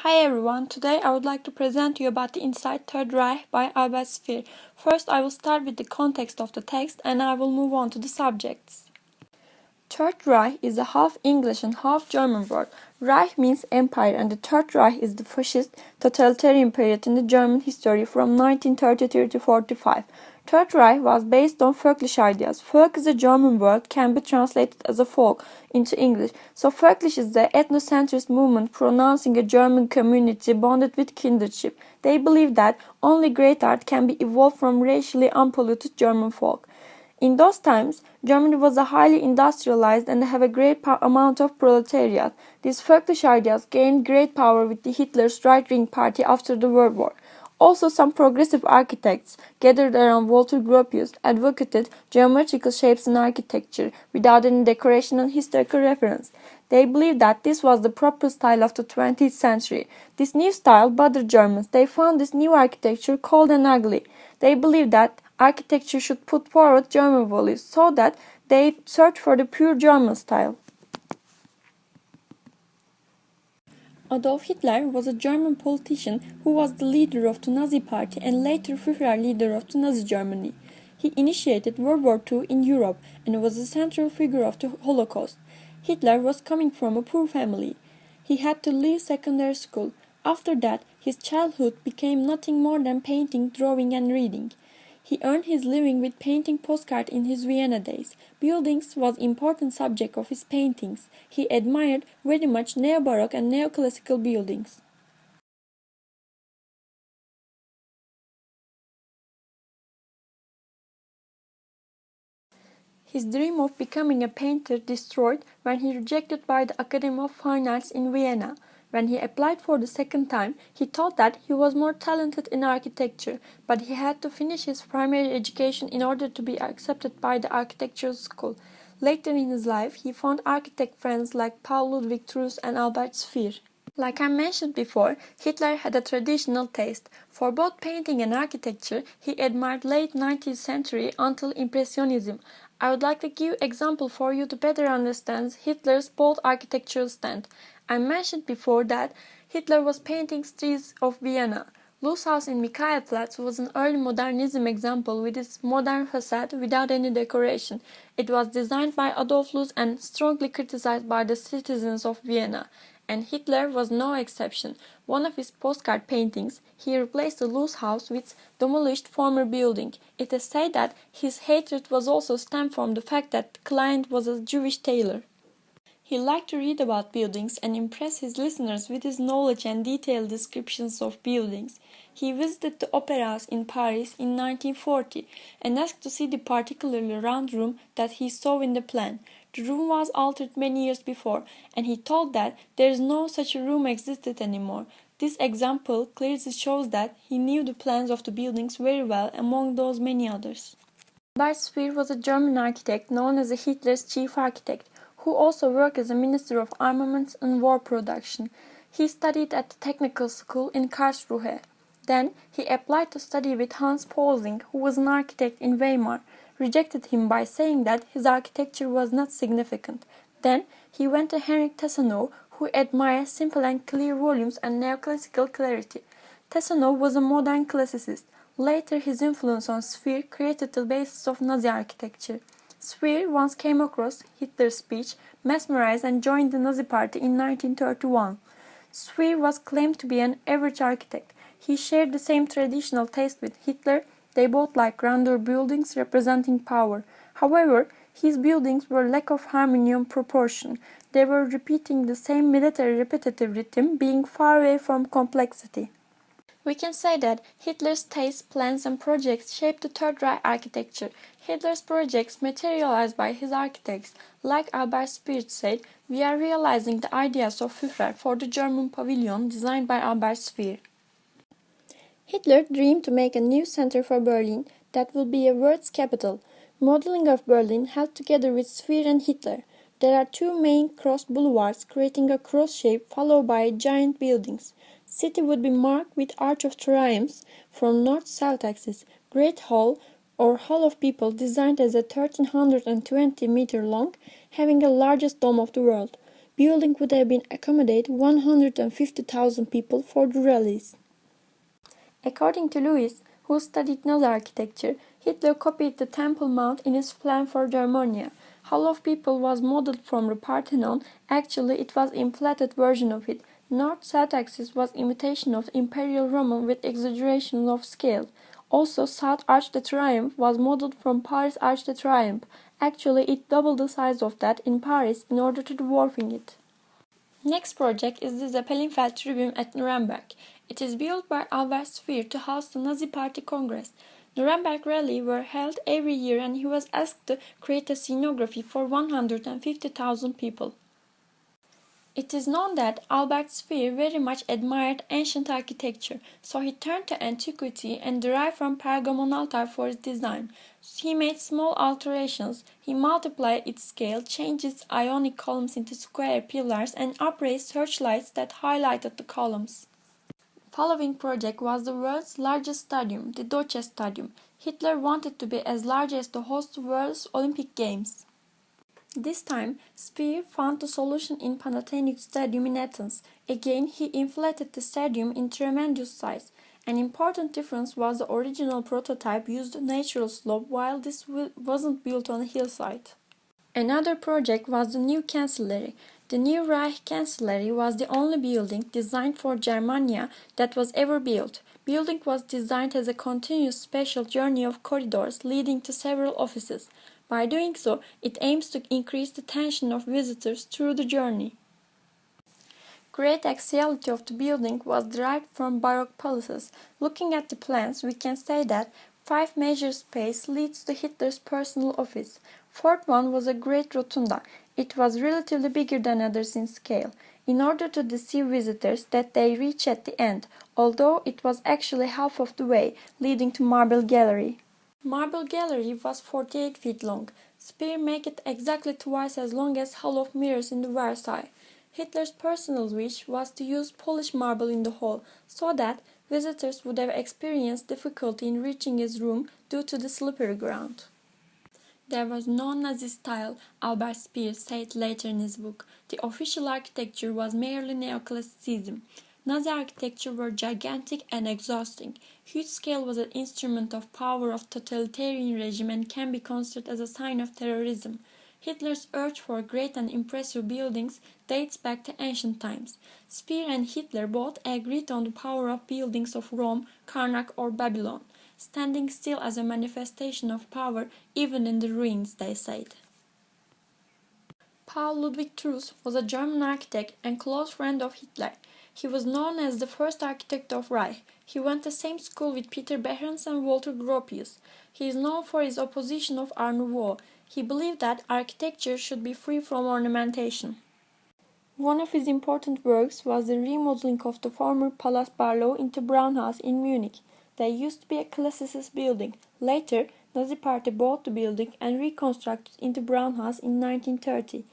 Hi everyone, today I would like to present you about the Inside Third Reich by Albert Speer. First I will start with the context of the text and I will move on to the subjects. Third Reich is a half English and half German word. Reich means empire and the Third Reich is the fascist totalitarian period in the German history from 1933 to 45. Third Reich was based on folkish ideas. Folk is a German word, can be translated as a folk into English. So folkish is the ethnocentrist movement pronouncing a German community bonded with kindredship. They believe that only great art can be evolved from racially unpolluted German folk. In those times, Germany was a highly industrialized and have a great amount of proletariat. These folkish ideas gained great power with the Hitler's right-wing party after the World War. Also, some progressive architects gathered around Walter Gropius advocated geometrical shapes in architecture without any decoration and historical reference. They believed that this was the proper style of the 20th century. This new style bothered Germans. They found this new architecture cold and ugly. They believed that architecture should put forward German values, so that they searched for the pure German style. Adolf Hitler was a German politician who was the leader of the Nazi Party and later Führer leader of the Nazi Germany. He initiated World War II in Europe and was a central figure of the Holocaust. Hitler was coming from a poor family. He had to leave secondary school. After that, his childhood became nothing more than painting, drawing and reading. He earned his living with painting postcards in his Vienna days. Buildings was important subject of his paintings. He admired very much neo-Baroque and neoclassical buildings. His dream of becoming a painter destroyed when he rejected by the Academy of Fine Arts in Vienna. When he applied for the second time, he thought that he was more talented in architecture, but he had to finish his primary education in order to be accepted by the architectural school. Later in his life, he found architect friends like Paul Ludwig Truss and Albert Speer. Like I mentioned before, Hitler had a traditional taste. For both painting and architecture, he admired late 19th century until Impressionism. I would like to give example for you to better understand Hitler's bold architectural stand. I mentioned before that Hitler was painting streets of Vienna. Loew's house in Michaelplatz was an early modernism example with its modern facade without any decoration. It was designed by Adolf Loos and strongly criticized by the citizens of Vienna. And Hitler was no exception. One of his postcard paintings, he replaced the Loew's house with demolished former building. It is said that his hatred was also stemmed from the fact that the client was a Jewish tailor. He liked to read about buildings and impress his listeners with his knowledge and detailed descriptions of buildings. He visited the Opera House in Paris in 1940 and asked to see the particularly round room that he saw in the plan. The room was altered many years before, and he told that there is no such a room existed anymore. This example clearly shows that he knew the plans of the buildings very well among those many others. Albert Speer was a German architect known as Hitler's chief architect, who also worked as a Minister of Armaments and War Production. He studied at the technical school in Karlsruhe. Then he applied to study with Hans Poelsing, who was an architect in Weimar, rejected him by saying that his architecture was not significant. Then he went to Henrik Tessenow, who admired simple and clear volumes and neoclassical clarity. Tessenow was a modern classicist. Later his influence on Speer created the basis of Nazi architecture. Speer once came across Hitler's speech, mesmerized and joined the Nazi Party in 1931. Speer was claimed to be an average architect. He shared the same traditional taste with Hitler. They both liked grandeur buildings representing power. However, his buildings were lack of harmony and proportion. They were repeating the same military repetitive rhythm, being far away from complexity. We can say that Hitler's tastes, plans and projects shaped the Third Reich architecture. Hitler's projects materialized by his architects. Like Albert Speer said, we are realizing the ideas of Führer for the German pavilion designed by Albert Speer. Hitler dreamed to make a new center for Berlin that would be a world's capital. Modeling of Berlin held together with Speer and Hitler. There are two main cross boulevards creating a cross shape followed by giant buildings. City would be marked with Arch of Triumphs from north-south axis. Great Hall or Hall of People designed as a 1320-meter long, having the largest dome of the world. building would have been accommodate 150,000 people for the rallies. According to Louis, who studied Nazi architecture, Hitler copied the Temple Mount in his plan for Germania. Hall of People was modeled from the Parthenon. Actually, it was inflated version of it. North-south axis was imitation of Imperial Roman with exaggeration of scale. Also, South Arch de Triomphe was modeled from Paris Arch de Triomphe. Actually, it doubled the size of that in Paris in order to dwarfing it. Next project is the Zeppelinfeld Tribune at Nuremberg. It is built by Albert Speer to house the Nazi Party Congress. Nuremberg rallies were held every year and he was asked to create a scenography for 150,000 people. It is known that Albert Speer very much admired ancient architecture, so he turned to antiquity and derived from Pergamon altar for its design. He made small alterations. He multiplied its scale, changed its Ionic columns into square pillars, and upraised searchlights that highlighted the columns. Following project was the world's largest stadium, the Deutsche Stadium. Hitler wanted to be as large as to host the world's Olympic Games. This time, Speer found the solution in Panathinaikos Stadium in Athens. Again, he inflated the stadium in tremendous size. An important difference was the original prototype used a natural slope while this wasn't built on a hillside. Another project was the new Chancellery. The new Reich Chancellery was the only building designed for Germania that was ever built. Building was designed as a continuous spatial journey of corridors leading to several offices. By doing so, it aims to increase the tension of visitors through the journey. Great axiality of the building was derived from Baroque palaces. Looking at the plans, we can say that 5 major space leads to Hitler's personal office. Fourth one was a great rotunda. It was relatively bigger than others in scale, in order to deceive visitors that they reach at the end, although it was actually half of the way, leading to Marble Gallery. Marble Gallery was 48 feet long. Speer made it exactly twice as long as Hall of Mirrors in the Versailles. Hitler's personal wish was to use polished marble in the hall, so that visitors would have experienced difficulty in reaching his room due to the slippery ground. There was no Nazi style, Albert Speer said later in his book. The official architecture was merely neoclassicism. Nazi architecture were gigantic and exhausting. Huge scale was an instrument of power of totalitarian regime and can be considered as a sign of terrorism. Hitler's urge for great and impressive buildings dates back to ancient times. Speer and Hitler both agreed on the power of buildings of Rome, Karnak or Babylon, standing still as a manifestation of power even in the ruins, they said. Paul Ludwig Trus was a German architect and close friend of Hitler. He was known as the first architect of Reich. He went to the same school with Peter Behrens and Walter Gropius. He is known for his opposition of Art Nouveau. He believed that architecture should be free from ornamentation. One of his important works was the remodeling of the former Palace Barlow into Braunhaus in Munich. They used to be a classicist building. Later, Nazi Party bought the building and reconstructed into Braunhaus in 1930.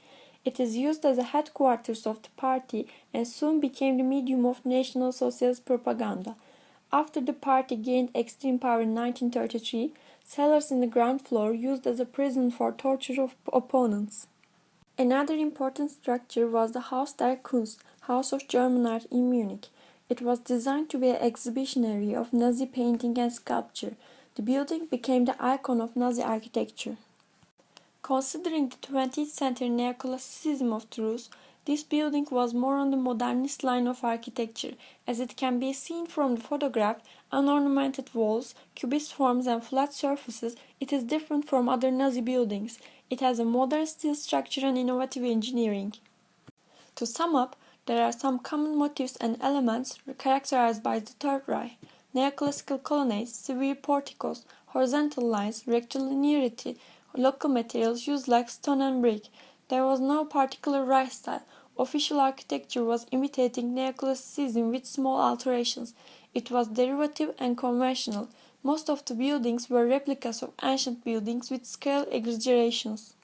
It is used as a headquarters of the party and soon became the medium of National Socialist propaganda. After the party gained extreme power in 1933, cellars in the ground floor used as a prison for torture of opponents. Another important structure was the Haus der Kunst, House of German Art in Munich. It was designed to be an exhibition area of Nazi painting and sculpture. The building became the icon of Nazi architecture. Considering the 20th century neoclassicism of Trus, this building was more on the modernist line of architecture. As it can be seen from the photograph, unornamented walls, cubist forms and flat surfaces, it is different from other Nazi buildings. It has a modern steel structure and innovative engineering. To sum up, there are some common motifs and elements characterized by the Third Reich: neoclassical colonnades, severe porticos, horizontal lines, rectilinearity, local materials used like stone and brick. There was no particular Reich style. Official architecture was imitating neoclassicism with small alterations. It was derivative and conventional. Most of the buildings were replicas of ancient buildings with scale exaggerations.